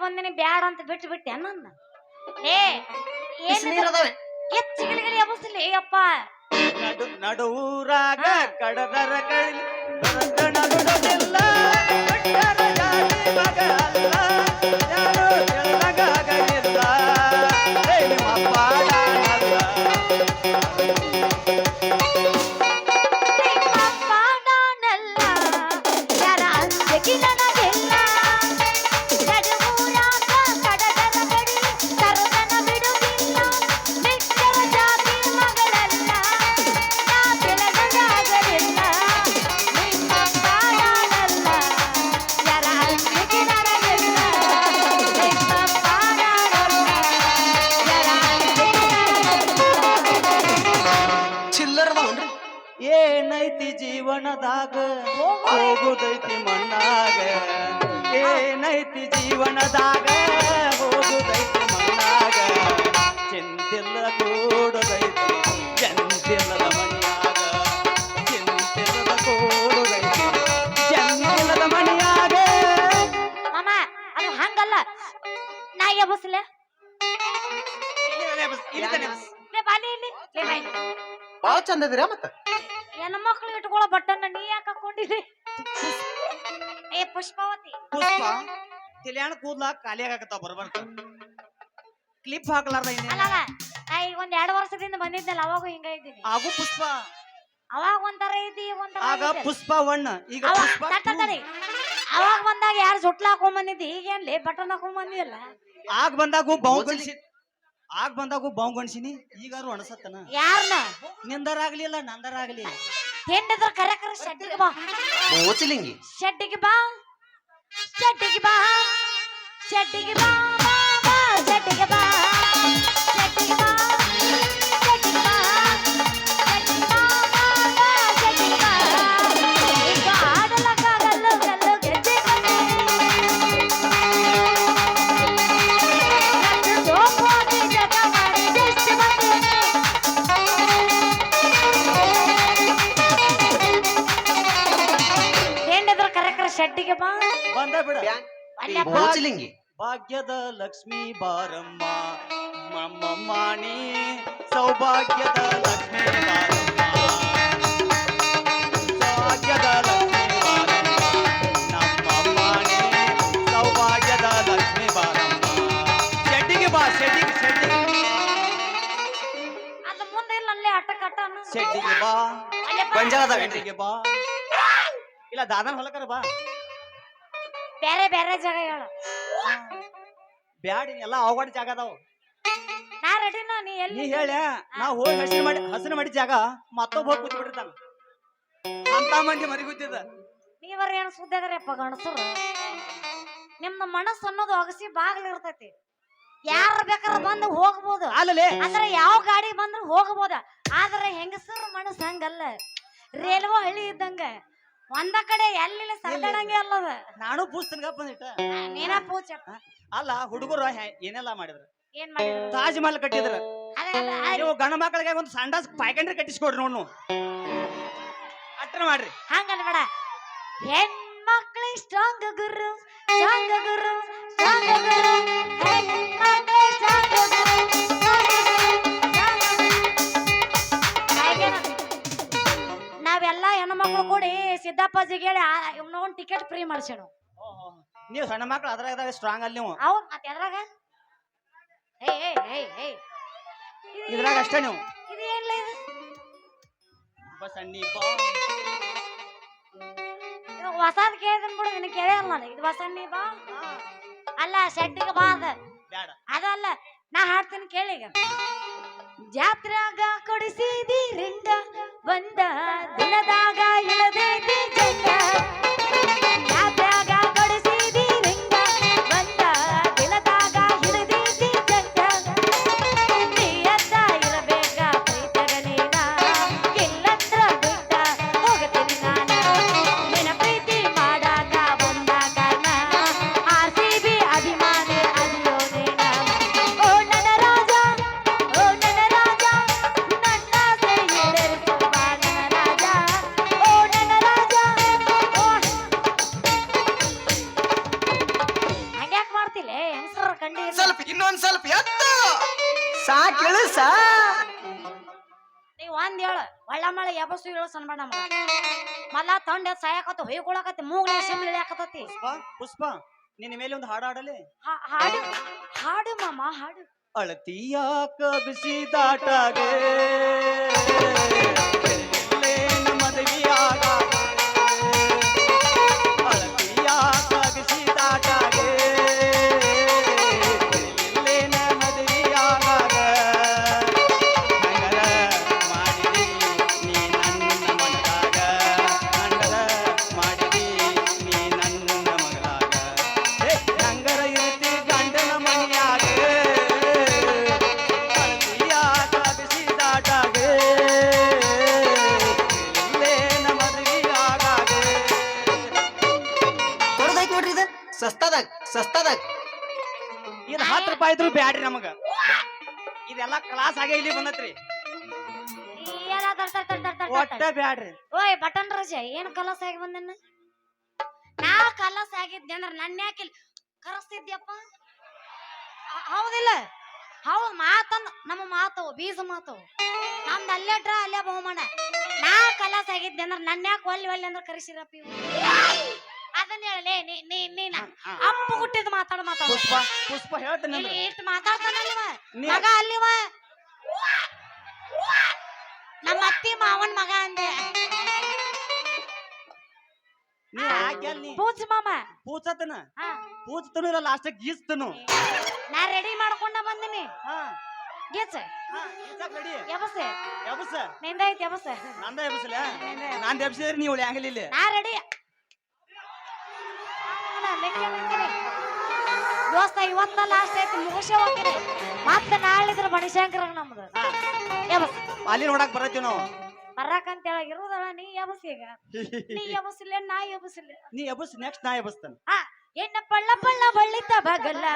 ಬಂದಿನಿ ಬ್ಯಾಡ ಅಂತ ಬಿಟ್ಟು ಬಿಟ್ಟೆ ನನ್ನ ಏ ಚಿಗಲಿಗಲಿ ಎಬಸ್ತಿಲ್ಲ ಅಯ್ಯಪ್ಪ ನಡುವೂರಾಗ ಕಡದರ ಕಳಿ ನಡುವುದಿಲ್ಲ ಮಗ ಅಲ್ಲ ಯಾರು ತಿಳಿದಾಗಲಿಲ್ಲ ನಿಮ್ಮ ಪಾಡಲ್ಲ ಯಾರ ನನಗಿಲ್ಲ ನಡುವೂರಾಗ ಕಡದರ ಕಡಿ ಕರದನ ಬಿಡುವುದಿಲ್ಲ ಮಿಕ್ಕರ ಜಾತಿ ಮಗಳಲ್ಲ ನಾ ತಿಳಿದಾಗಲಿಲ್ಲ ನಿಮ್ಮ ಪಾಡಲ್ಲ ಯಾರ ನನಗಿಲ್ಲ ನಿಮ್ಮ ಪಾಡಲ್ಲ ಚಿಲ್ಲರದವನ್ರಿ ಏನೈತಿ ಜೀವನದಾಗ ಹೋಗುದೈತಿ ಮಣ್ಣಾಗ ಏನೈತಿ ಜೀವನದಾಗ ಹೋಗುದೈತಿ ಮಣ್ಣಾಗ ಚಿಂತಿಲ್ಲ ಕೂಡುದೈತಿ ಚಂತಿಲ್ಲದ ಮನೆಯಾಗ ಚಿಂತಿಲ್ಲದ ಕೂಡುದೈತಿ ಚಂತಿಲ್ಲದ ಮನೆಯಾಗ ಮಾಮ ಅದು ಹಂಗಲ್ಲ ನಾ ಎಬಸ್ಲ ಬಾಲಿ ಇಲ್ಲಿ ಲೇ ಬಾಯ್ಲಿ. ಬಾಳ ಚಂದ ಇದ್ದೀರಾ ಮತ್ತ ಹೆಣ್ಣು ಮಕ್ಳು ಇಟ್ಕೊಳ್ಳೋ ಬಟ್ಟನ್ನ ನೀ ಯಾಕೆ ಹಾಕೊಂಡಿದ್ದಿ ಏ ಪುಷ್ಪಾವತಿ ಪುಷ್ಪ ಕಲ್ಯಾಣ ಕೂದ್ಲ ಖಾಲಿ ಆಗತ್ತಾವ ಬರ್ಬರ್ತ ಕ್ಲಿಪ್ ಹಾಕ್ಲಾರ್ದ ಅಲ್ಲ ನಾ ಈಗ ಒಂದ್ 2 ವರ್ಷದಿಂದ ಬಂದಿದ್ದಲ್ಲ ಅವಾಗ ಹಿಂಗ ಇದ್ದೀನಿ ಆಗು ಪುಷ್ಪ ಅವಾಗ ಒಂಥರ ಇದ್ದಿ ಒಂಥರ ಆಗ ಪುಷ್ಪ ಒಣ್ಣ ಈಗ ಪುಷ್ಪ ಅವಾಗ ಬಂದಾಗ ಯಾರು ಜೊಟ್ಲ ಹಾಕೊಂಡ್ ಬಂದಿದ್ದಿ ಈಗೇನ್ಲಿ ಬಟನ್ ಹಾಕೊಂಡ್ ಬಂದಿಲ್ಲ ಆಗ ಬಂದಾಗೂ ಬಾವು ಗಣ್ಸಿನಿ ಈಗಾರು ಅಣಸತ್ತನ ಯಾರನ್ನ ನಿಂದರಾಗ್ಲಿಲ್ಲ ನಂದರಾಗ್ಲಿ ಹೆಂಡದ್ರ ಕರೆ ಶೆಡ್ಡಿಗೆ ಬಾ ಓಚಿಲಿಂಗಿ ಶೆಡ್ಡಿಗೆ ಬಾ ಶೆಡ್ಡಿಗೆ ಬಾ ಶೆಡ್ಡಿಗೆ ಬಾ ಬಾ ಶೆಡ್ಡಿಗೆ ಬಾ ಶೆಡ್ಡಿಗೆ ಬಾ ಶೆಡ್ಡಿಗೆ ಬಾ ಶೆಡ್ಡಿಗೆ ಬಾ ಬಾ ಶೆಡ್ಡಿಗೆ ಬಾ ಈಗ ಆಡಲಕ್ಕ ಗಲ್ಲು ಗಲ್ಲು ಗೆಜ್ಜೆ ನನ್ನ ಜೋಪಾಗಿ ಜಗ ಮಾಡಿ ಜಸ್ಟ್ ಬಂದೇನೆ ಹೆಂಡದ್ರ ಕರೆ ಶೆಡ್ಡಿಗೆ ಬಾ ಬಂದ ಬಿಡ ಓಚಿಲಿಂಗಿ ಭಾಗ್ಯದ ಲಕ್ಷ್ಮೀ ಬಾರಮ್ಮ ಮಮ್ಮಮ್ಮಣಿ ಸೌಭಾಗ್ಯದ ಲಕ್ಷ್ಮೀ ಬಾರಮ್ಮ ಸೌಭಾಗ್ಯದ ಲಕ್ಷ್ಮೀ ಬಾರಮ್ಮ ನಮ್ಮಮ್ಮಣಿ ಸೌಭಾಗ್ಯದ ಲಕ್ಷ್ಮೀ ಬಾರಮ್ಮ ಶೆಡ್ಡಿಗೆ ಬಾ ಶೆಡ್ಡಿಗೆ ಅದು ಮುಂದೆ ಇಲ್ಲ ಅಲ್ಲೇ ಅಟ್ಟ ಅನ್ನು ಶೆಡ್ಡಿಗೆ ಬಾ ಪಂಜಾದ ಶೆಡ್ಡಿಗೆ ಬಾ ಇಲ್ಲ ದಾದನ ಹೊಲಕರ ಬಾ ಬೇರೆ ಬೇರೆ ಜಾಗ ಹೇಳು ಬ್ಯಾಡಿ ಎಲ್ಲ ಅವಘಡ ಜಾಗ ಅದಾವ ನಾ ರೆಡಿನ ನೀ ನೀ ಎಲ್ಲಿ ಹೇಳ ನಾ ಹೋಗಿ ಹಸಿರು ಮಾಡಿ ಜಾಗ ಮತ್ತೊಬ್ಬ ಹೋಗಿ ಕೂತ್ ಬಿಟ್ಟಿರ್ತಾನ ಅಂತ ಮಂದಿ ಮರಿ ಕೂತಿದ್ದ ನೀವರ ಏನು ಸುದ್ದಿ ಅದ್ರಪ್ಪ ಗಣಸರು ನಿಮ್ಮ ಮನಸ್ಸು ಅನ್ನೋದು ಅಗಸಿ ಬಾಗಿಲು ಇರ್ತೈತಿ ಯಾರ ಬೇಕಾದ್ರೆ ಬಂದು ಹೋಗ್ಬೋದು ಅಲ್ಲಲೇ ಅಂದ್ರೆ ಯಾವ ಗಾಡಿ ಬಂದ್ರು ಹೋಗ್ಬೋದ ಆದ್ರೆ ಹೆಂಗಸರ ಮನಸ್ಸು ಹಂಗಲ್ಲ ರೇಲ್ವೆ ಹಳ್ಳಿ ಇದ್ದಂಗ ಒಂದ ಕಡೆ ಎಲ್ಲಿ ಸರ್ಕಣಂಗೆ ಅಲ್ಲದ ನಾನು ಪೂಸ್ತನ್ಗ ಬಂದಿಟ್ಟ ನೀನ ಪೂಜ ಅಲ್ಲ ಹುಡುಗರು ಏನೆಲ್ಲ ಮಾಡಿದ್ರು ಏನ್ ಮಾಡಿದ್ರು ತಾಜ್ ಮಹಲ್ ಕಟ್ಟಿದ್ರ ನೀವು ಗಂಡ ಮಕ್ಕಳಿಗೆ ಒಂದು ಸಂಡಾಸ್ ಪಾಯ್ಕಂಡ್ರಿ ಕಟ್ಟಿಸ್ಕೊಡ್ರಿ ನೋಡು ಅಟ್ರ ಮಾಡ್ರಿ ಹಂಗನ್ಬೇಡ ಹೆಣ್ಮಕ್ಳು ಸ್ಟ್ರಾಂಗ್ ಗುರು ಸ್ಟ್ರಾಂಗ್ ಗುರು ಸ್ಟ್ರಾಂಗ್ ಗುರು ಹೆಣ್ಮಕ್ಳು ಸ್ಟ್ರಾಂಗ್ ನಾವೆಲ್ಲ ಹೆಣ್ಮಕ್ಳು ಕೂಡಿ ಸಿದ್ದಪ್ಪಾಜಿಗೆ ಹೇಳಿ ಇವ್ನೊಂದು ಟಿಕೆಟ್ ಫ್ರೀ ಮಾಡ್ಸೋಣ ನೀವು ಸಣ್ಣ ಮಕ್ಳು ಅದ್ರಾಗ ಸ್ಟ್ರಾಂಗ್ ಅಲ್ಲಿ ನೀವು ಅವ್ರು ಮತ್ತೆ ಎದ್ರಾಗ ಇದ್ರಾಗ ಅಷ್ಟೇ ನೀವು ಇದು ಏನ್ಲ ಇದು ಬಸಣ್ಣಿ ಹೊಸದ್ ಕೇಳಿದನ್ ಬಿಡು ನಿನಗೆ ಕೇಳಿಲ್ಲ ನಾನು ಇದು ಬಸಣ್ಣಿ ಬಾ ಅಲ್ಲ ಶೆಡ್ಡಿಗೆ ಬಾ ಅದ ಬ್ಯಾಡ ಅದಲ್ಲ ನಾ ಹಾಡ್ತೀನಿ ಕೇಳಿಗ ಜಾತ್ರಾಗ ಕೊಡಿಸಿದಿ ರಿಂಗ ಬಂದ ದಿನದಾಗ ಇಳದೈತಿ ಜಂಗ ಜಾತ್ರಾಗ ಕೊಡಿಸಿದಿ ರಿಂಗ ಬಂದ ದಿನದಾಗ ಇಳದೈತಿ ಜಂಗ ನೀಯತ್ತ ಇರಬೇಕ ಪ್ರೀತಗ ನೀನ ಇಲ್ಲಂದ್ರ ಬಿಟ್ಟ ಹೋಗತೀನಿ ನಾನ ನಿನ್ನ ಪ್ರೀತಿ ಮಾಡಾಕ ಬಂದಾಗ RCB ಅಭಿಮಾನಿ ಅದಿಯೋ ನೀನ ಓ ನನ್ನ ರಾಜ ಓ ನನ್ನ ರಾಜ ನನ್ನ ಈಡೇರಿಸುವ ನನ್ನ ರಾಜ ಓ ನನ್ನ ರಾಜ ಓ ಸಾ ಕೇಳು ಸಾ ನೀ ಒಂದ್ ಹೇಳು ಒಳ್ಳ ಮಳೆ ಎಬಸು ಹೇಳು ಸನ್ಮಾಡ ಮಲ್ಲ ತಂಡ ಸಾಯಕತ್ತ ಹೊಯ್ಕೊಳಕತ್ತಿ ಮೂಗ್ಲಿ ಸಿಮ್ಲಿ ಹಾಕತತಿ ಪುಷ್ಪ ನಿನ್ನ ಮೇಲೆ ಒಂದು ಹಾಡು ಹಾಡಲಿ. ಹಾಡು ಹಾಡು ಮಾಮ ಹಾಡು. ಅಳತಿಯ ಕಬಿಸಿದಾಟಗೆ ಮದುವೆಯಾಗ ಅಳತಿಯ ಕಬಿಸಿದಾಟಗೆ ಮದುವೆಯಾಗ ನಂಗರ ಮಾಡಿದಿ ನೀ ನನ್ನ ಮಗಳಾಗ ನಂಗರ ಮಾಡಿದಿ ನೀ ನನ್ನ ಮಗಳಾಗ ನಂಗರ ಇರ್ತಿ ಗಂಡನ ಮನೆಯಾಗ ಸಸ್ತಾದಾಗ ಇದು 10 ರೂಪಾಯಿ ಇದ್ರು ಬ್ಯಾಡ್ರಿ ನಮಗ. ಇದೆಲ್ಲ ಕ್ಲಾಸ್ ಆಗೇ ಇಲ್ಲಿ ಬಂದತ್ರಿ. ಒಟ್ಟ ಬ್ಯಾಡ್ರಿ. ಓಯ್ ಬಟನ್ ರಜೆ ಏನ್ ಕಲಸ ಆಗಿ ಬಂದನ್ನ ನಾ ಕಲಸ ಆಗಿದ್ದೆ ಅಂದ್ರ ನನ್ನ ಯಾಕೆ ಕರೆಸ್ತಿದ್ಯಪ್ಪ. ಹೌದಿಲ್ಲ ಹೌದ್ ಮಾತಂದ್ ನಮ್ಮ ಮಾತವು ಬೀಜ ಮಾತವು ನಮ್ದು ಅಲ್ಲೇ ಡ್ರಾ ಅಲ್ಲೇ ಬಹುಮಾನ. ನಾ ಕಲಸ ಆಗಿದ್ದೆ ಅಂದ್ರ ನನ್ನ ಯಾಕೆ ಒಲ್ಲಿ ಒಲ್ಲಿ ಅಂದ್ರ ಕರೆಸಿರಪ್ಪ ಇವು. ಅದನ್ನ ಹೇಳಲೇ ನೀನ ಅಪ್ಪ ಹುಟ್ಟಿದ್ ಮಾತಾಡ ಪುಷ್ಪ ಪುಷ್ಪ ಹೇಳ್ತೀನಿ ಇಷ್ಟು ಮಾತಾಡ್ತಾನಲ್ವ ಮಗ ಅಲ್ಲಿವ ನಮ್ಮ ಅತ್ತಿ ಮಾವನ್ ಮಗ ಅಂದೆ. ನೀ ಯಾಕೆ ಅಲ್ಲಿ ಪೂಜ್ ಮಾಮ ಪೂಜತನ ಪೂಜತನು ಇಲ್ಲ ಲಾಸ್ಟ್ ಗೀಸ್ತನು. ನಾ ರೆಡಿ ಮಾಡ್ಕೊಂಡ ಬಂದಿನಿ. ಗೀಚ ರೆಡಿ ಎಬಸ ಎಬಸ ನಿಂದ ಐತಿ ಎಬಸ ನಂದ ಎಬಸಲ ನಂದ ಎಬಸಿದ್ರೆ ನೀವು ಹ್ಯಾಂಗಲಿಲ್ಲ. ನಾ ರೆಡಿ ದೋಸ್ತ ಇವತ್ತ ಲಾಸ್ಟ್ ಐತಿ ಮುಗಿಸೇ ಹೋಗ್ತೀನಿ. ಮತ್ತೆ ನಾಳಿದ್ರ ಬಣಿಶಂಕರ ನಮ್ದು ಎಬಸ್ ಅಲ್ಲಿ ನೋಡಕ್ ಬರತ್ತೀವಿ ನಾವು ಬರಾಕಂತ ಹೇಳಾಗಿರುದಲ್ಲ. ನೀ ಎಬಸ್ ಈಗ ನೀ ಎಬಸಿಲ್ಲ ನಾ ಎಬಸಿಲ್ಲ. ನೀ ಎಬಸ್ ನೆಕ್ಸ್ಟ್ ನಾ ಎಬಸ್ತಾನ. ಎನ್ನ ಪಳ್ಳ ಪಳ್ಳ ಬಳ್ಳಿತ ಬಗಲ್ಲ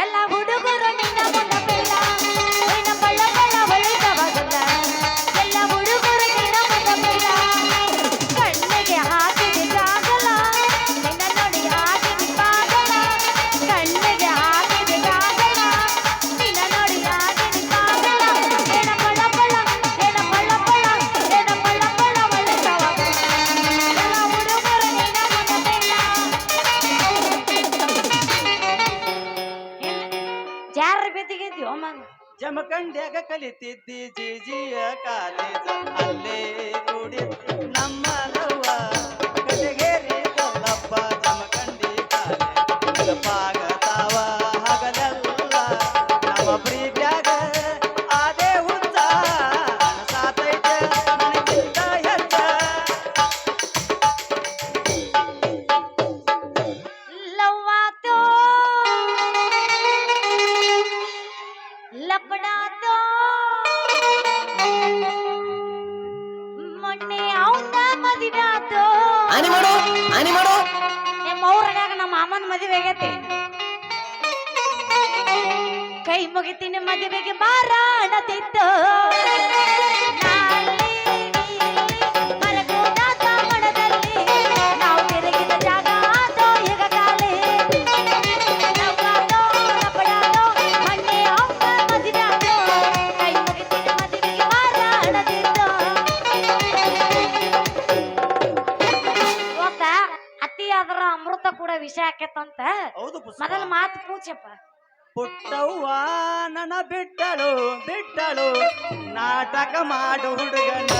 ಎಲ್ಲ ಹುಡುಗರು ನಿನ್ನ ಮುಂದ ಬೆಲ್ಲ. ಎನ್ನ ಪಳ್ಳ ಪಳ್ಳ ಬಳ್ಳಿತ ಬಗಲ್ಲ ಎಲ್ಲ ಹುಡುಗರು ನಿನ್ನ ಮುಂದ ಬೆಲ್ಲ. ಕಣ್ಣಿಗೆ ಹಾಕಿದ ಜಾಗಲ ನಿನ್ನ ನೋಡಿ ಹಾಕಿದ ಪಾಗಲ. ಕಣ್ಣಿಗೆ ಹಾಕಿದ ಜಾಗಲ ನಿನ್ನ ನೋಡಿ ಹಾಕಿದ ಪಾಗಲ. ಎನ್ನ ಪಳ್ಳ ಪಳ್ಳ ಎನ್ನ ಪಳ್ಳ ಪಳ್ಳ ಎನ್ನ ಪಳ್ಳ ಪಳ್ಳ ಬಳ್ಳಿತ ಬಗಲ್ಲ ಎಲ್ಲ ಹುಡುಗರು ನಿನ್ನ ಮುಂದ ಬೆಲ್ಲ. ಜಾರ ಬಿದ್ದಿಗಿದ್ಯೋ ಮಗ ಜಮಖಂಡ್ಯಾಗ ಕಲಿತಿದ್ದಿ ಜಿಜಿಯ ಕಾಲೇಜ ಅಲ್ಲೇ ಕೂಡಿ ನಮ್ಮ ಲವ್ವ ಕಲಿಗೇರಿ ಕಲ್ಲಪ್ಪ ಜಮಖಂಡಿ ಕಾಲೇಜ ಪಾಗತಾವ ಹಗಲೆಲ್ಲ ನಮ್ಮ ಪ್ರೀತ್ಯಾಗ ಆದೇ ಹುಚ್ಚ ಸಾತೈತೆ ನನಗಿಂತ ಹೆಚ್ಚ. ಲವ್ವಾತೋ ಲಪಡಾತೋ ಮೊನ್ನೆ ಅವನ ಮದುವೆ ಆತೋ. ಆನಿ ಮಾಡು ನಿಮ್ಮ ಊರಾಗ ನಮ್ಮ ಅಮ್ಮನ ಮದುವೆ ಆಗೈತಿ. ಕೈ ಮುಗಿತೀನಿ ಮದುವೆಗೆ ಬಾರಾಡತಿತ್ತು. ಮರಕೋದಾದ ಮಣದಲ್ಲಿ ನಾವು ತಿರುಗಿದ ಜಾಗ ಆತೋ ಈಗ ಕಾಲೇ. ಲವ್ವಾತೋ ಲಪಡಾತೋ ಮೊನ್ನೆ ಅವನ ಮದುವೆ ಆತೋ. ಕೈ ಮುಗಿತೀನಿ ಮದುವೆಗೆ ಬಾರಾಡತಿತ್ತು. ಇವತ್ತ ಅತಿ ಆದ್ರ ಅಮೃತ ಕೂಡ ವಿಷ ಆಕೇತಂತ ಹೌದು ಪುಷ್ಪ. ಮೊದಲ ಮಾತು ಪೂಜಪ್ಪ. ಪುಟ್ಟವ್ವ ನನ್ನ ಬಿಟ್ಟಳು ಬಿಟ್ಟಳು ನಾಟಕ ಮಾಡು ಹುಡುಗನ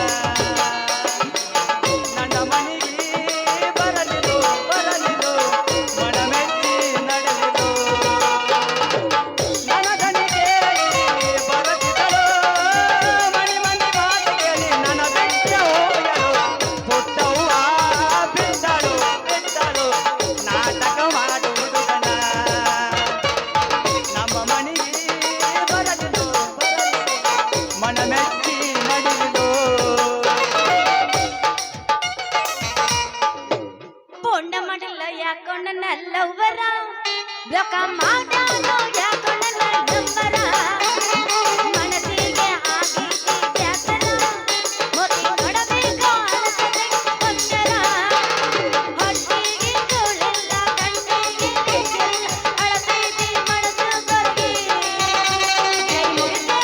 ನನ್ನ ಮನೆಗೆ ಬರಲಿರು ಬರಲಿರು ಮನಮೆಚ್ಚಿ ನಡೆಲಿರು ನನಗನಿಗೆ ಬರತಿದ್ದಳು ಮನೆ ಮಂದಿ ಮಾತು ಕೇಳಿ ನನ್ನ ಬಿಟ್ಟ ಹೋಯಲು. ಪುಟ್ಟವ್ವ ಬಿಟ್ಟಳು ಬಿಟ್ಟಳು ನಾಟಕ ಮಾಡು ಹುಡುಗನ ನಮ್ಮ ಮನೆಗೆ ಬರಲಿರು ಮನಮೆಚ್ಚಿ ನಡೆಲಿರು. ಪೊಂಡ ಮಾಡಲ್ಲ ಯಾಕೊಂಡ ನಲ್ಲವರ ಬ್ಲೊಕ ಮಾಡಾನೋ ಯಾಕೊಂಡ ನಂಬರ. ಮನಸ್ಸಿಗೆ ಆಗಿದ್ದಿ ಬ್ಯಾಸರ ಮೊತಿ ನೋಡಬೇಕು ಅಳಸದೆ ಒಂದರ. ಹೊಟ್ಟಿಗೆ ಧೂಳಿಲ್ಲ ಕಣ್ಣಿಗೆ ಕೆಸರು ಅಳತೈತಿ ಮನಸ್ಸು ಕೊರಗಿ. ಕೈ ಮುಗಿತೆ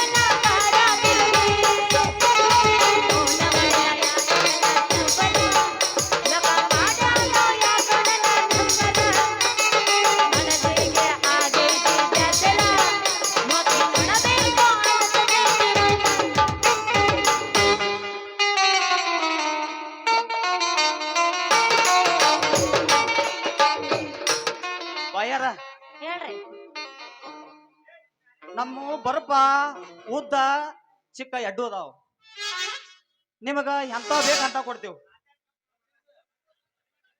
ಹೇಳ್ರಿ. ನಮ್ಮ ಬರಪ ಉದ್ದ ಚಿಕ್ಕ ಎಡ್ಡು ಅದಾವ. ನಿಮಗ ಎಂತ ಬೇಕಂತ ಕೊಡ್ತೇವ್.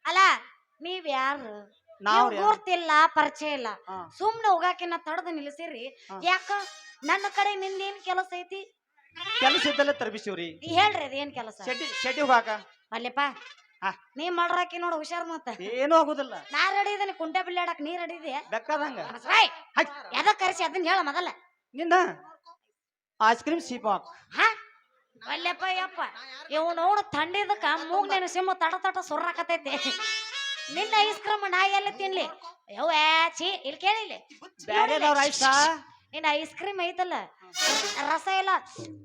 ಅಲ್ಲ ನೀವ್ ಯಾರು? ನಾವ್ ನೀವ್ ಗುರ್ತಿಲ್ಲ, ಪರಿಚಯ ಇಲ್ಲ, ಹಾ. ಸುಮ್ನೆ ಹೋಗಾಕಿನ ತಡದ ನಿಲ್ಸಿರಿ. ಯಾಕ ನನ್ನ ಕಡೆ ನಿಂದೇನ್ ಕೆಲಸ ಐತಿ? ಕೆಲಸ ಇದ್ದಲ್ಲೇ ತರ್ಬಿಸಿವ್ರಿ. ಹೇಳ್ರಿ ಅದೇನ್ ಕೆಲಸ? ಶೆಟ್ಟಿ ಹೋಗಾಕ. ಅಲ್ಲಪ್ಪ ಹಾ. ನೀ ಮಾಡ್ರಾಕಿ ನೋಡು ಹುಷಾರ್ ಮತ್ತ. ಏನೂ ಆಗುದಿಲ್ಲ. ನಾ ರೆಡಿ ಇದ್ದೇನೆ ಕುಂಟೆ ಬಿಲ್ಲೆ ಆಡಕ್, ನೀ ರೆಡಿ ಇದೆಯಾ? ಬೆಕ್ಕದಂಗ ಎದಕ್ ಕರೆಸಿ ಅದನ್ನ ಹೇಳ ಮೊದಲ. ನಿನ್ನ ಐಸ್ ಕ್ರೀಮ್ ಸೀಪ್ ಹಾಕ್. ಹಾ ಅಲ್ಲಪ್ಪ ಯಪ್ಪ ಇವ್ ನೋಡು ಥಂಡಿದಕ್ಕ ಮೂಗ್ ನೆನ ಸಿಮ್ಮ ತಟ ತಟ ಸುರ್ರಾಕತೈತಿ. ನಿನ್ನ ಐಸ್ ಕ್ರೀಮ್ ನಾ ಎಲ್ಲ ತಿನ್ಲಿ? ಯವ್ವ ಛೀ, ಇಲ್ಲಿ ಕೇಳಿಲ್ಲ. ಬ್ಯಾರೆದವ್ರ ಐಸ ನಿನ್ನ ಐಸ್ ಕ್ರೀಮ್ ಐತಲ್ಲ, ರಸ ಎಲ್ಲ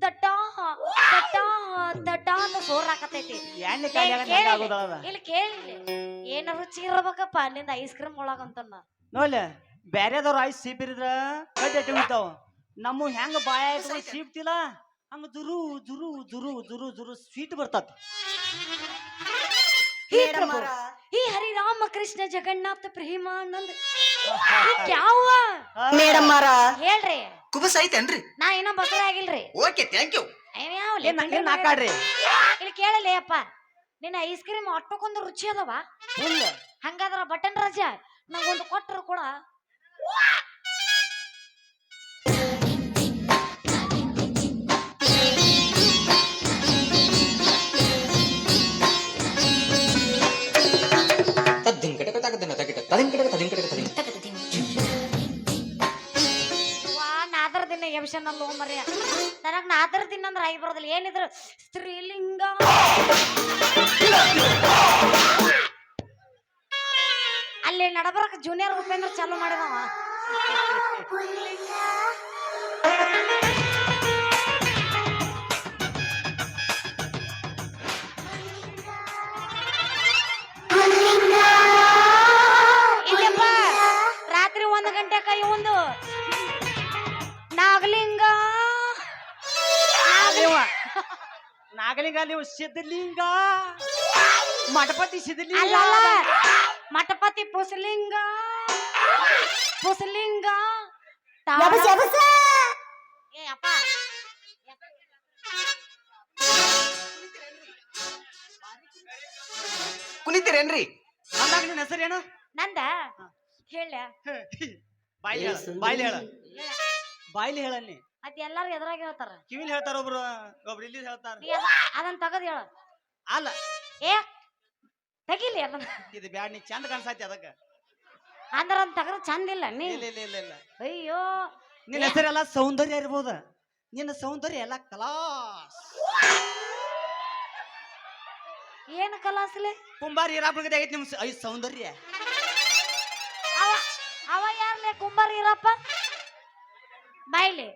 ತಟ ತಟ ತಟ ಅಂತ ಸೋರ್ರಾಕತೈತಿ. ಎಣ್ಣೆ ಖಾಲಿ ಆಗಂಗ್ ಆಗೋದಲ್ಲ. ಇಲ್ಲಿ ಕೇಳಿಲ್ಲ, ಏನ ರುಚಿ ಇರ್ಬೇಕಪ್ಪ ನಿಂದ ಐಸ್ ಕ್ರೀಮ್ ಒಳಗಂತ. ನೋಡ್ಲೆ ಬ್ಯಾರೆದವ್ರ ಐಸ್ ಸೀಪ್ ಇರಿದ್ರ ಕಡ್ಡಿ ಅಟ್ಟಿ ಉಳಿತಾವ. ನಮ್ಮ ಹೆಂಗ ಬಾಯ ಸೀಪ್ತಿಲ್ಲ ಹಂಗ ಜುರು ಜುರು ಜುರು ಜುರು ಜುರು ಸ್ವೀಟ್ ಬರ್ತದ. ಈ ಹರಿ ರಾಮ ಕೃಷ್ಣ ಜಗನ್ನಾಥ ಪ್ರೇಮಾನಂದ ಯಾವ ಮೇಡಮ್ ಮಾರ ಹೇಳ್ರಿ. ಕುಬಸ ಐತೇನ್ರಿ? ನಾ ಏನೋ ಬಸರ ಆಗಿಲ್ರಿ. Okay thank you. ಹಾಕಾಡ್ರಿ. ಇಲ್ಲಿ ಕೇಳಲಿ ಅಪ್ಪ, ನಿನ್ನ ಐಸ್ ಕ್ರೀಮ್ ಅಟ್ಟಕ್ಕೊಂದು ರುಚಿ ಅದಾವ. ಹಂಗಾದ್ರ ಬಟನ್ ರಾಜ ನಂಗೊಂದು ಕೊಟ್ಟರು ಕೂಡ. ನಾದರ ದಿನ ಎಬ್ಷನ್ ಅಲ್ಲ ಮರ್ಯ. ನನಗ್ ನಾದರ ದಿನ ಅಂದ್ರೆ ಆಗಿ ಬರೋದಿಲ್ಲ. ಏನಿದ್ರು ಸ್ತ್ರೀಲಿಂಗ ಅಲ್ಲಿ ನಡಬರಕ ಜೂನಿಯರ್ ಉಪೇಂದ್ರ ಚಾಲು ಮಾಡಿದವ. ಇಲ್ಲಪ್ಪ ರಾತ್ರಿ 1 ಗಂಟೆಕ ಇವಂದು ನಾಗಲಿಂಗ ನಾಗಲಿಂಗ ನೀವು ಸಿದ್ಧಲಿಂಗ ಮಠಪತಿ ಸಿದ್ಧಲಿಂಗ ಅಲ್ಲಲ್ಲ, ಮಠಪತಿ ಪುಸಲಿಂಗ ಪುಸಲಿಂಗ ಏ ಅಪ್ಪ ಕುಣಿತೀರೇನ್ರಿ? ಅಂದಾಗ ನಿನ್ನ ಹೆಸರೇನು? ನಂದ ಹೇಳ ಬಾಯ್ಲಿ ಹೇಳ, ಬಾಯ್ಲಿ ಹೇಳ, ಬಾಯ್ಲಿ ಹೇಳಲ್ಲಿ. ಅದ್ ಎಲ್ಲಾರು ಎದುರಾಗಿ ಹೇಳ್ತಾರ, ಕಿವಿಲಿ ಹೇಳ್ತಾರ, ಒಬ್ರು ಇಲ್ಲಿ ಹೇಳ್ತಾರ. ಅದನ್ನ ತಗದ್ ಹೇಳ. ಅಲ್ಲ ಏ ತೆಗಿಲಿ ಅದನ್ನ. ಇದು ಬ್ಯಾಡ್, ನೀ ಚಂದ ಕಾಣಿಸೈತಿ ಅದಕ್ಕ. ಅಂದ್ರ ಅದ್ ತಗದ್ ಚಂದ ಇಲ್ಲ ನೀ. ಇಲ್ಲ ಇಲ್ಲ ಇಲ್ಲ ಇಲ್ಲ. ಅಯ್ಯೋ ನಿನ್ನ ಹೆಸರೆಲ್ಲ ಸೌಂದರ್ಯ ಇರ್ಬೋದ, ನಿನ್ನ ಸೌಂದರ್ಯ ಎಲ್ಲ ಕಲಾಸ್. ಏನು ಕಲಾಸ್ಲೆ? ಕುಂಬಾರ ಈರಾಪುರಗಡೆ ಆಗೈತಿ ನಿಮ್ ಐದು ಸೌಂದರ್ಯ. ಅವ ಅವ ಯಾರ್ಲೆ ಕುಂಬಾರ ಇರಪ್ಪ? ಬಾಯ್ಲಿ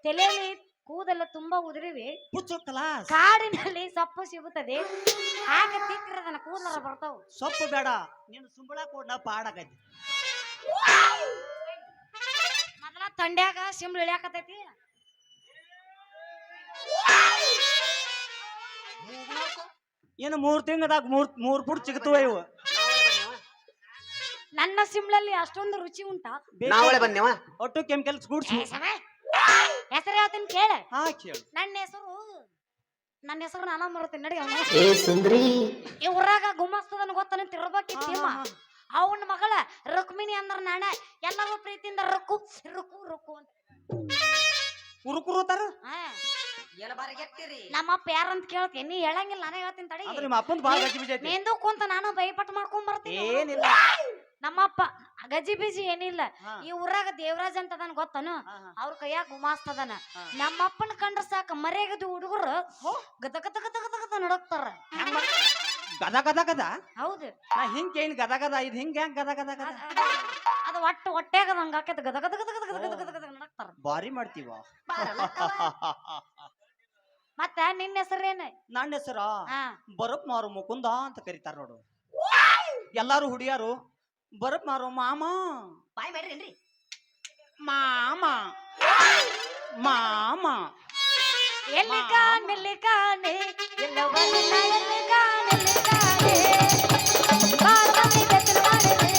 ತಲೆಯಲ್ಲಿ ಕೂದಲು ತುಂಬಾ ಉದುರಿವಿ, ಹುಚ್ಚು ಕಲಾಸ್. ಕಾಡಿನಲ್ಲಿ ಸೊಪ್ಪು ಸಿಗುತ್ತದೆ, ಹಾಗ ತಿಕ್ಕಿರದನ್ನ ಕೂದಲ ಬರ್ತಾವ. ಸೊಪ್ಪು ಬೇಡ, ನೀನು ಸುಂಬಳ ಕೊಡ್, ನಾ ಪಾಡಾಕೈತಿ. ಮೊದಲ ತಂಡ್ಯಾಗ ಸಿಂಬಳ ಇಳಿಯಾಕತೈತಿ. ಏನು 3 ತಿಂಗಳದಾಗ ಮೂರ್ ಫುಟ್ ಸಿಗ್ತವ ಇವು. ನನ್ನ ಸಿಂಬಳಲ್ಲಿ ಅಷ್ಟೊಂದು ರುಚಿ ಉಂಟಾ? ನಾವಳೆ ಬಂದೇವ. ಒಟ್ಟು ಕೆಮಿಕಲ್ಸ್ ಗೂಡ್ಸ್. ಹೆಸರು ಹೇಳ್ತೀನಿ ಕೇಳ. ಹಾ ಕೇಳು. ನನ್ನ ಹೆಸರು ನಾನ ಮರ್ತೀನಿ ನಡಿ. ಏ ಸುಂದ್ರಿ, ಈ ಊರಾಗ ಗುಮ್ಮಸ್ತದನ್ ಗೊತ್ತನ ತಿರ್ಬೇಕಿತ್ತಿಮ್ಮ. ಅವನ ಮಗಳ ರುಕ್ಮಿಣಿ ಅಂದ್ರ ನಾಣ, ಎಲ್ಲರೂ ಪ್ರೀತಿಯಿಂದ ರುಕ್ಕು ರುಕ್ಕು ರುಕ್ಕು ಅಂತ ಕುರುಕುರುತಾರ. ನಮ್ಮಪ್ಪ ಯಾರಂತ ಕೇಳ್ತೀನಿ, ನೀ ಹೇಳಂಗಿಲ್ಲ, ನಾನೇ ಹೇಳ್ತೀನಿ ತಡಿ. ನಿಮ್ಮ ಅಪ್ಪನ ಬಾಳ ಗಜ್ಜಿ ಬಿಜಿ ಐತಿ. ನಿಂದು ಕುಂತ ನಾನು ಭಯಪಟ್ಟು ಮಾಡ್ಕೊಂಡ್ ಬರ್ತೀನಿ. ಏನಿಲ್ಲ, ನಮ್ಮಪ್ಪ ಗಜಿ ಬಿಜಿ ಏನಿಲ್ಲ. ಈ ಊರಾಗ ದೇವರಾಜ್ ಅಂತ ಅದನ್ ಗೊತ್ತನು, ಅವ್ರ ಕೈಯಾಗ ಗುಮಾಸ್ತದನ. ನಮ್ಮಪ್ಪನ ಕಂಡ್ರ ಸಾಕ ಮರ್ಯಾಗದ ಹುಡುಗರು ಗದ ಗದ ಗದ ಗದ ಗದ ನಡಕ್ತಾರ. ಗದ ಗದ ಗದ. ಹೌದು, ನಾ ಹಿಂಗ್ ಏನ್ ಗದ ಗದ, ಇದು ಹಿಂಗ ಹೆಂಗ್ ಗದ ಗದ ಗದ? ಅದು ಹೊಟ್ಟೆಗ ಹಂಗ ಆಕೈತೆ, ಗದ ಗದ ಗದ ಗದ ಗದ ಗದ ಗದ ಗದ ನಡಕ್ತಾರ. ಬಾರಿ ಮಾಡ್ತೀವ. ಮತ್ತ ನಿನ್ನ ಹೆಸರೇನ? ನನ್ನ ಹೆಸರ ಬರಪ್ ಮಾರು ಮುಕುಂದ ಅಂತ ಕರೀತಾರ ನೋಡು. ಎಲ್ಲಾರು ಹುಡಿಯಾರು ಬರಪ್ ಮಾರು ಮಾಮ ಬಾಯ್ ಮಾಡ್ರಿ ಮಾಮ ಮಾಮ. ಎಲ್ಲಿ ಕಾಣಲಿ ಕಾಣೆ ಎಲ್ಲವನ್ನ ಎಲ್ಲಿ ಕಾಣಲಿ ಕಾಣೆ ಬಾಳದಲ್ಲಿ ಬೆಚ್ಚಲು ಮಾಡಿದೆ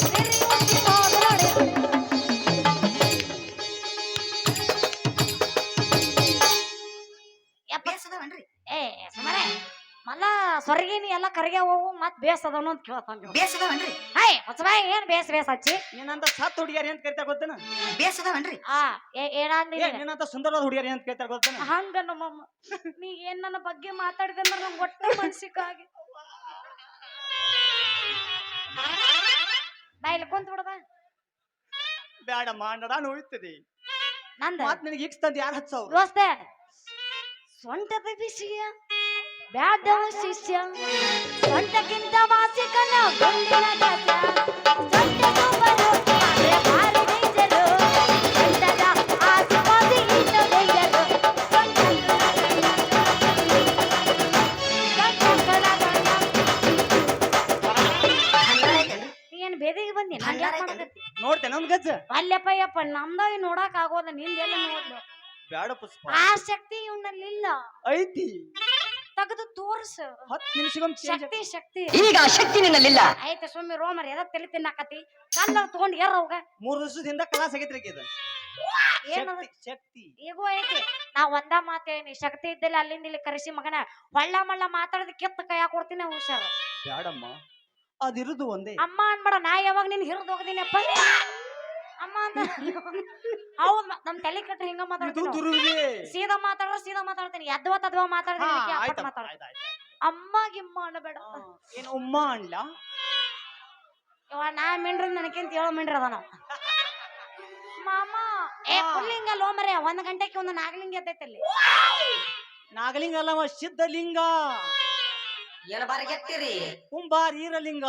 ಸಿರಿ ಉಂಟಿ ಹೋಗಲು ಮತ್ ಬೇಸ್ ಅದನು ಅಂತ ಕೇಳ್ತಾನ ಬೇಸ್ ಅದಾವನ್ರಿ ಹೈ ಹೊಸಬಾಯಿ ಏನ್ ಬೇಸ್ ಬೇಸ್ ಹಚ್ಚಿ ನಿನ್ನಂತ ಸತ್ ಹುಡುಗಿಯರಿ ಅಂತ ಕೇಳ್ತಾ ಗೊತ್ತೇನ ಬೇಸ್ ಅದಾವನ್ರಿ ಏನಂದಿ ನಿನ್ನಂತ ಸುಂದರವಾದ ಹುಡುಗಿಯರಿ ಅಂತ ಕೇಳ್ತಾ ಗೊತ್ತೇನ ಹಂಗ ನಮ್ಮಮ್ಮ ನೀ ಏನ್ ನನ್ನ ಬಗ್ಗೆ ಮಾತಾಡಿದೆ ಅಂದ್ರೆ ನಂಗೆ ಒಟ್ಟ ಮನ್ಸಿಕಾಗಿ ಬಾ ಇಲ್ಲಿ ಕುಂತ ಬಿಡ ಬಾ ಬ್ಯಾಡಮ್ಮ ನಡ ನೋಯ್ತದೆ ನಂದ ಮತ್ ನಿನಗೆ ಇಕ್ಸ್ ತಂದು ಯಾರು ಹಚ್ಚವ್ರು ದೋಸ್ತ ಸೊಂಟದ ವಿಷಯ ಬ್ಯಾಡವ ಶಿಷ್ಯ ಸೊಂಟಕ್ಕಿಂತ ವಾಸಿಕನ ಗುಂಡಿನ ದಾಸ ಸೊಂಟದು ಬರು ಆದ್ರೆ ಭಾರಿ ಡೇಂಜರು ಸೊಂಟದ ಆಸುಪಾಸಿ ಇನ್ನು ಡೇಂಜರು ಏನ್ ಬೇದಿಗೆ ಬಂದಿ ನಂಗೆ ಯಾಕೆ ಮಾಡಕತ್ತಿ ನೋಡ್ತೇನೆ ಒಂದ್ ಗಜ್ಜ ಅಲ್ಲಪ್ಪ ಯಪ್ಪ ನಮ್ದಾಗ ನೋಡಕ್ ಆಗೋದ ನಿಂದೆಲ್ಲ ನೋಡ್ಲು ಬ್ಯಾಡ ಪುಷ್ಪ ಆ ಶಕ್ತಿ ಇವನಲ್ಲಿಲ್ಲ ಐತಿ ತೆಗೆದು ತೋರ್ಸ 10 ನಿಮಿಷಕ್ಕೊಮ್ಮೆ change ಶಕ್ತಿ ಶಕ್ತಿ ಈಗ ಆ ಶಕ್ತಿ ನಿನ್ನಲ್ಲಿಲ್ಲ ಆಯ್ತು ಸುಮ್ಮನೆ ರೋಮರ್ ಎದ ತಲೆ ತಿನ್ನಾಕತಿ ಕಲ್ಲ ತಗೊಂಡ್ ಏರ ಹೋಗ 3 ದಿವಸದಿಂದ ಕ್ಲಾಸ್ ಆಗೈತ್ರಿ ಇದು ಏನದ ಶಕ್ತಿ ಈಗೂ ಐತಿ ನಾ ಒಂದ ಮಾತೇನಿ ಶಕ್ತಿ ಇದ್ದಲ್ಲಿ ಅಲ್ಲಿಂದ ಇಲ್ಲಿ ಕರೆಸಿ ಮಗನ ಹೊಳ್ಳ ಮಳ್ಳ ಮಾತಾಡಿದ ಕೆತ್ತ ಕೈಯಾಗ ಕೊಡ್ತೀನಿ ಹುಷಾರ ಬ್ಯಾಡಮ್ಮ ಅದಿರುದು ಒಂದೇ ಅಮ್ಮ ಅನ್ಬೇಡ ನಾ ಯಾವಾಗ ನಿನ್ ಹಿರಿದು ಹೋಗದಿನಪ್ಪ ಅಮ್ಮ ಅಂತ ಹೌದ್ ನಮ್ ತಲೆ ಕಟ್ಟ ಹಿಂಗ ಇದು ಮಾತಾಡ್ತೀನಿ ದುರುವಿಗೆ ಸೀದಾ ಮಾತಾಡ್ತೀನಿ ಎದ್ವ ತದ್ವ ಮಾತಾಡ್ತೀನಿ ಮಾತಾಡ ಅಮ್ಮ ಗಿಮ್ಮ ಅನ್ನಬೇಡ ಏನ್ ಉಮ್ಮ ಅನ್ಲ ಇವ ನಾ ಮಿಂಡ್ರ ನನಗಿಂತ ಹೇಳೋ ಮಿಂಡ್ರ ಅದ ನಾವು ಮಾಮ ಪುಲ್ಲಿಂಗ ಲೋ ಮರೆ 1 ಗಂಟೆಗೆ ಒಂದು ನಾಗಲಿಂಗ ಎದ್ದೈತಿ ಅಲ್ಲಿ ನಾಗಲಿಂಗ ಅಲ್ಲವ ಸಿದ್ಧಲಿಂಗ ಏನ ಬಾರಿ ಗೆಟ್ಟಿರಿ ಕುಂಬಾರ ಈರಲಿಂಗ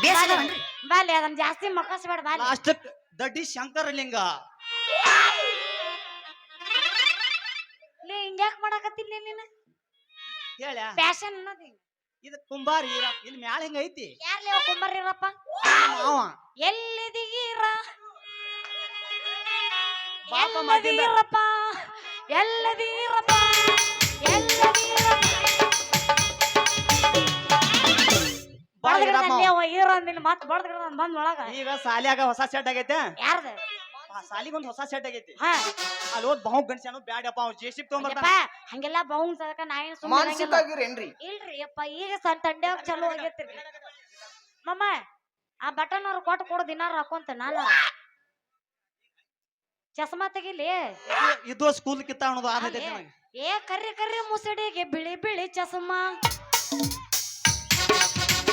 ಬೇಸ್ ಅದಾವನ್ರಿ ಬಾಲಿ ಅದನ್ನ ಜಾಸ್ತಿ ಮಕ್ಕಳಿಸ್ಬೇಡ ಬಾಲಿ ಲಾಸ್ಟ್ ದಡ್ಡಿ ಶಂಕರಲಿಂಗ ಲೇ ಹಿಂಗ್ಯಾಕ್ ಮಾಡಕತ್ತಿಲ್ಲ ನೀನು ಹೇಳ ಫ್ಯಾಷನ್ ಅನ್ನೋದು ಇದು ಕುಂಬಾರ ಈರ ಇಲ್ಲಿ ಮ್ಯಾಲ ಹಿಂಗ ಐತಿ ಯಾರ್ಲಿ ಅವ ಕುಂಬಾರಿರಪ್ಪ ಮಾವ ಎಲ್ಲಿದೀರ ಬಾಪ ಮಾಡಿದ ಎಲ್ಲದೀರಪ್ಪ ಎಲ್ಲದೀರಪ್ಪ ಎಲ್ಲದೀರಪ್ಪ ಬಡದ್ಗಿಡ ಅವ ಹೀರೋ ಅಂದಿಲ್ಲ ಮತ್ ಬಡದ್ಗಿಡ ಬಂದ್ ಒಳಗ ಈಗ ಸಾಲ್ಯಾಗ ಹೊಸ ಸೆಟ್ ಆಗೈತೆ ಯಾರ್ದ ಸಾಲಿಗೊಂದ್ ಹೊಸ ಸೆಟ್ ಆಗೈತಿ ಹಾ ಅಲ್ಲಿ ಹೋದ್ ಬಹು ಗಣಸ್ಯಾನು ಬ್ಯಾಡಪ್ಪ ಅವ್ ಜೆಸಿಬ್ ತಗೊಂಬರ್ತಾನ ಯಪ್ಪ ಹಂಗೆಲ್ಲ ಬೌಂಗ್ ಸದಕ ನಾ ಏನ್ ಸುಮ್ಮನೆ ಮಾನಸಿಕವಾಗಿರೇನ್ರಿ ಇಲ್ರಿ ಯಪ್ಪ ಈಗ ತಂಡ್ಯಾಗ ಚಲೋ ಆಗೈತ್ರಿ ಮಮ್ಮ ಆ ಬಟನ್ ಅವ್ರು ಕೊಡು ದಿನಾರ ಹಾಕೊಂತ ನಾನು ಚಸ್ಮಾ ತೆಗಿಲಿ ಇದು ಸ್ಕೂಲ್ ಕಿತ್ತ ಅನ್ನೋದು ಆದೈತೆ ನನಗೆ ಏ ಕರ್ರಿ ಕರ್ರಿ ಮುಸಡಿಗೆ ಬಿಳಿ ಬಿಳಿ ಚಸ್ಮಾ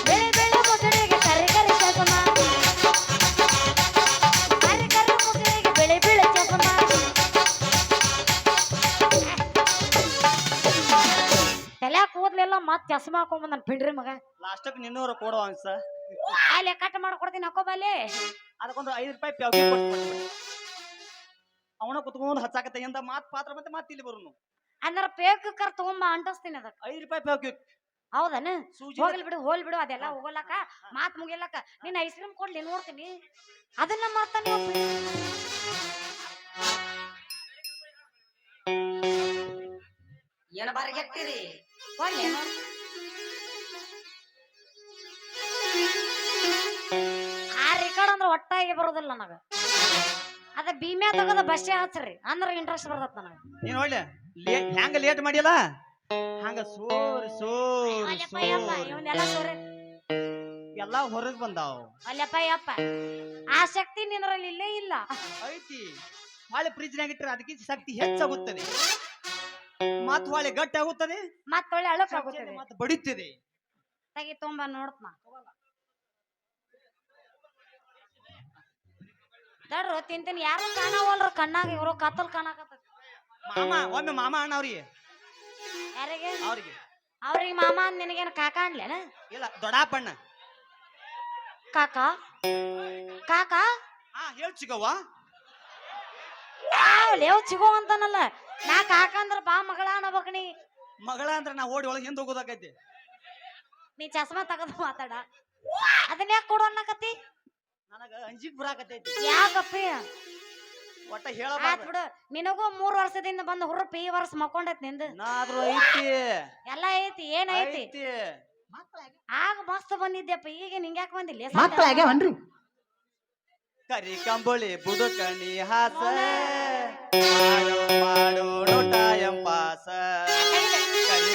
ಬಿಳಿ ಬಿಳಿ ಮುಸಡಿಗೆ ಕರ್ರಿ ಕರ್ರಿ ಚಸ್ಮಾ ಕರ್ರಿ ಕರ್ರಿ ಮುಸಡಿಗೆ ಬಿಳಿ ಬಿಳಿ ಚಸ್ಮಾ ತಲೆ ಕೂದ್ಲೆಲ್ಲ ಮತ್ ಚಸ್ಮಾ ಹಾಕೊಂಡ್ ನನ್ ಪಿಂಡ್ರಿ ಮಗ ಲಾಸ್ಟಕ್ ನಿನ್ನೂರ ಕೊಡುವ ಅನ್ಸ ಅಲ್ಲಿ ಕಟ್ ಮಾಡ್ಕೊಡ್ತೀನಿ ಹಾಕೋಬಲ್ಲಿ ಅದಕ್ಕೊಂದು 5 ರೂಪಾಯಿ ಪ್ಯಾವ್ಗಿ ಕೊಟ್ಟು ಅವನ ಕುತ್ಕೊಂಡು ಹಚ್ಚಾಕತ್ತ ಎಂದ ಮಾತ್ ಪಾತ್ರ ಮತ್ತೆ ಇಲ್ಲಿ ಬರುನು ಅಂದ್ರ ಪೇಕ್ ಕರ್ ತಗೊಂಬ ಅಂಟಿಸ್ತೀನಿ ಅದಕ್ಕೆ 5 ರೂಪಾಯಿ ಪ್ಯಾವ್ಗಿ ಹೌದನ ಸೂಜಿ ಹೋಗ್ಲಿ ಬಿಡು ಹೋಲ್ ಬಿಡು ಅದೆಲ್ಲ ಹೋಗಲಕ್ಕ ಮಾತ್ ಮುಗಿಲಕ್ಕ ನೀನ್ ಐಸ್ ಕ್ರೀಮ್ ಕೊಡ್ಲಿ ನೋಡ್ತೀನಿ ಅದನ್ನ ಮಾಡ್ತಾನೆ ಏನ ಬಾರಿ ಗೆಟ್ಟಿರಿ ಕೊಡ್ಲಿ ಆ ರೆಕಾರ್ಡ್ ಅಂದ್ರ ಒಟ್ಟಾಗಿ ಬರೋದಿಲ್ಲ ನನಗ ಅದ ಭೀಮ್ಯಾ ತಗದ ಬಸ್ಸೇ ಹಚ್ಚ್ರಿ ಅಂದ್ರ ಇಂಟ್ರೆಸ್ಟ್ ಬರ್ತದ ನನಗ ನೀನ್ ಒಳ್ಳೆ ಹ್ಯಾಂಗ ಲೇಟ್ ಮಾಡಿಲ್ಲ ಹಂಗ ಸೋರ್ ಸೋರ್ ಅಲ್ಲಪ್ಪ ಯಪ್ಪ ಇವನ್ನೆಲ್ಲ ಸೋರೆ ಎಲ್ಲಾ ಹೊರಗ್ ಬಂದಾವ್ ಅಲ್ಲಪ್ಪ ಯಪ್ಪ ಆ ಶಕ್ತಿ ನಿನ್ರಲ್ಲಿ ಇಲ್ಲೇ ಇಲ್ಲ ಐತಿ ಹೊಳೆ ಫ್ರಿಜ್ನಾಗ ಇಟ್ಟರೆ ಅದಕ್ಕೆ ಶಕ್ತಿ ಹೆಚ್ಚಾಗುತ್ತದೆ ಮತ್ ಹೊಳೆ ಗಟ್ಟಿ ಆಗುತ್ತದೆ ಮತ್ತೊಳ್ಳೆ ಅಳಕ್ ಆಗುತ್ತದೆ ಮತ್ತೆ ಬಡಿತದೆ ತೆಗಿ ತುಂಬಾ ನೋಡ್ತನ ತಡ್ರು ತಿಂತೀನಿ ಯಾರು ಕಾಣವಲ್ರ ಕಣ್ಣಾಗ ಇವ್ರು ಕತ್ತಲ್ ಕಾಣಕತ್ತ ಮಾಮ ಒಮ್ಮೆ ಮಾಮ ಅಣ್ಣ ಅವ್ರಿಗೆ ಯಾರಿಗೆ ಅವ್ರಿಗೆ ಅವ್ರಿಗೆ ಮಾಮ ಅಂದ್ ನಿನಗೇನ ಕಾಕ ಅನ್ಲೇನ ಇಲ್ಲ ದೊಡ್ಡಪ್ಪಣ್ಣ ಕಾಕ ಕಾಕ ಹಾ ಹೇಳ್ ಚಿಗವ್ವ ಲೇವ್ ಚಿಗೋ ಅಂತಾನಲ್ಲ ನಾ ಕಾಕ ಅಂದ್ರ ಬಾ ಮಗಳ ಅನ್ನಬೇಕ ನೀ ಮಗಳ ಅಂದ್ರ ನಾ ಓಡಿ ಒಳಗೆ ಹಿಂದ್ ಹೋಗೋದಾಕೈತಿ ನೀ ಚಸ್ಮಾ ತಗದು ಮಾತಾಡ ಅದನ್ನ ಯಾಕೆ ಕೊಡು ಅನ್ನಕತ್ತಿ ನನಗ ಅಂಜಿಕ್ ಬರಾಕತೈತಿ ಯಾಕಪ್ಪಿ ಒಟ್ಟ ಆತ್ ಹೇಳಬಾರ್ದು ಬಿಡು ನಿನಗೂ 3 ವರ್ಷದಿಂದ ಬಂದ ಹುರುಪ್ ಈ ವರ್ಷ ಮಕ್ಕೊಂಡೈತಿ ನಿಂದು ನಾದ್ರೂ ಐತಿ ಎಲ್ಲ ಐತಿ ಏನ್ ಐತಿ ಐತಿ ಆಗ ಮಸ್ತ್ ಬಂದಿದ್ದೆಪ್ಪ ಈಗ ನಿಂಗ್ಯಾಕ್ ಬಂದಿಲ್ಲ ಮಕ್ಕಳ ಆಗ್ಯಾವನ್ರಿ ಕರಿ ಕಂಬಳಿ ಬುಡುಕಣಿ ಹಾಸ ಮಾಡು ಮಾಡು ನೋಟ ಎಂಪಾಸ ಕರಿ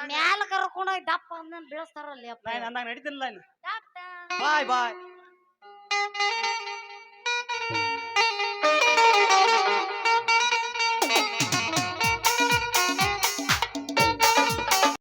ಮ್ಯಾಲ ಕರ್ಕೊಂಡೋಗಿ ದಪ್ಪ ಅಂದ್ ಬೀಳಿಸ್ತಾರಲ್ಲಿ ಅಪ್ಪ ನಾನು ಅಂದಾಗ ನಡೀತಿಲ್ಲ ಇಲ್ಲಿ ಡಾಕ್ಟರ್ ಬಾಯ್ ಬಾಯ್